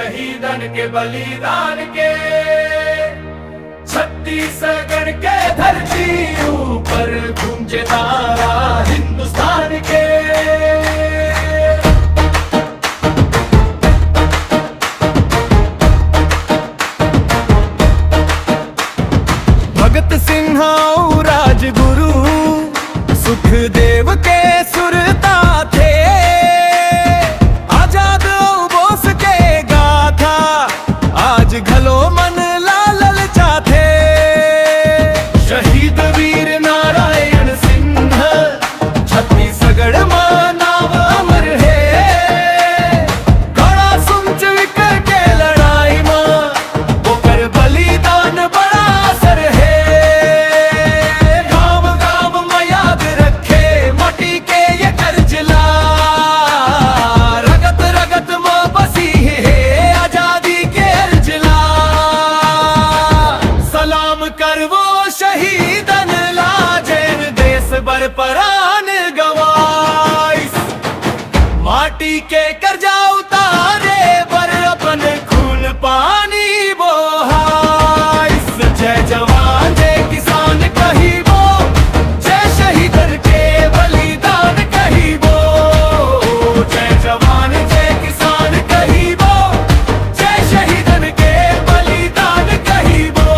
शहीदन के बलिदान के। छत्तीसगढ़ के धरती ऊपर गूंजे नारा हिंदुस्तान के। भगत सिंह राजगुरु सुखदेव के सुरता थे, आजाद बोस के गाथा आज घलो मन लाल चाथे। शहीद वीर नारायण सिंह छत्तीसगढ़ मां नाम अमर है। घोड़ा सुंच विकर के लड़ाई मां वो कर बलिदान बड़ा असर है। गांव गांव में याद रखे माटी के ये करजला, रगत रगत में बसी है आजादी के अर्जला। सलाम कर वो शहीदन लाजेन देश बर परान गवाइस। माटी के कर्जा उतारे पर अपन खून पानी बोहाइस। जय जवान जय किसान कहिबो, जय शहीदन के बलिदान कहिबो। जय जवान जय किसान कहिबो, जय शहीदन के बलिदान कहिबो।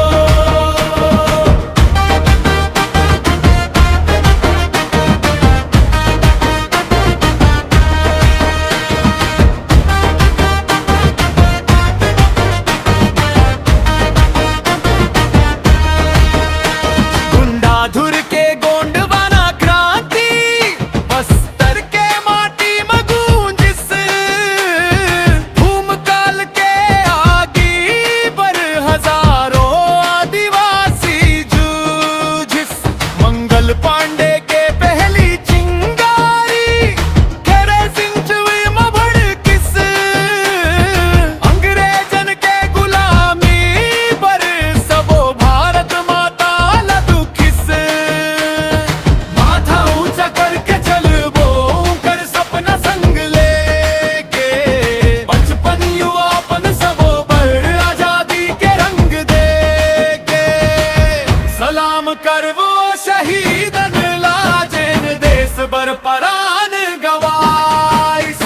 गुंडाधुर के गोंडवाना क्रांति, बस्तर के माटी में गूंजिस। भूमकाल के आगी पर हजारों आदिवासी जूझिस। मंगल पांडे के पहली चिंगारी खेरे सिंचवी में भड़किस। अंग्रेजन के गुलामी पर सबो भारत माता लदुखिस। माथा ऊंचा करके चलबो कर सपना संग लेके। बचपन युवापन सबो पर आजादी के रंग देके। सलाम करवो शहीदन लाजेन देश बर परान गवाइस।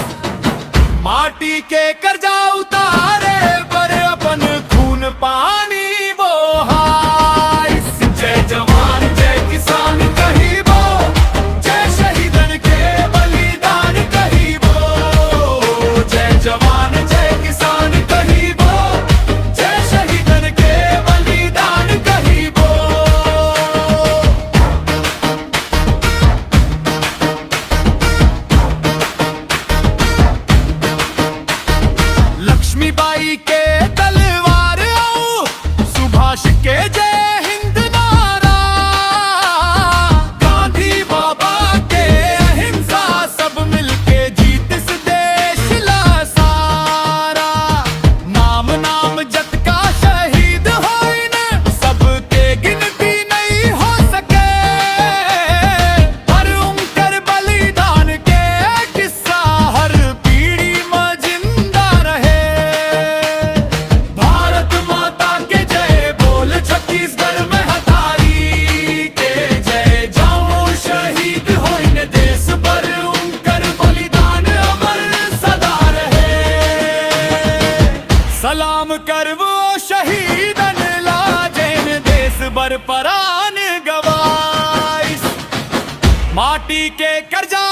माटी के कर्जा उतारे पर अपन खून पानी बोहाइस। जय जवान जय किसान कहिबो, जय शहीदन के बलिदान कहिबो। जय जवान जय किसान कहिबो, जय शहीदन के बलिदान कहिबो। लक्ष्मीबाई के तलवार आओ, सुभाष के जय हिंद नारा। गांधी बाबा के अहिंसा सब मिलके जीत इस देश ला सारा। नाम नाम जत का शहीद होइन, सबके गिनती नहीं हो सके। पर उनकर बलिदान के किस्सा हर पीढ़ी में जिंदा रहे। भारत माता के जय बोल छत्तीसगढ़ में हथारी के जय। जाऊं शहीद होइन देश पर उनकर बलिदान अमर सदा रहे। सलाम करवो शहीदन लाजेन देश बर परान गवाइस। माटी के कर्जा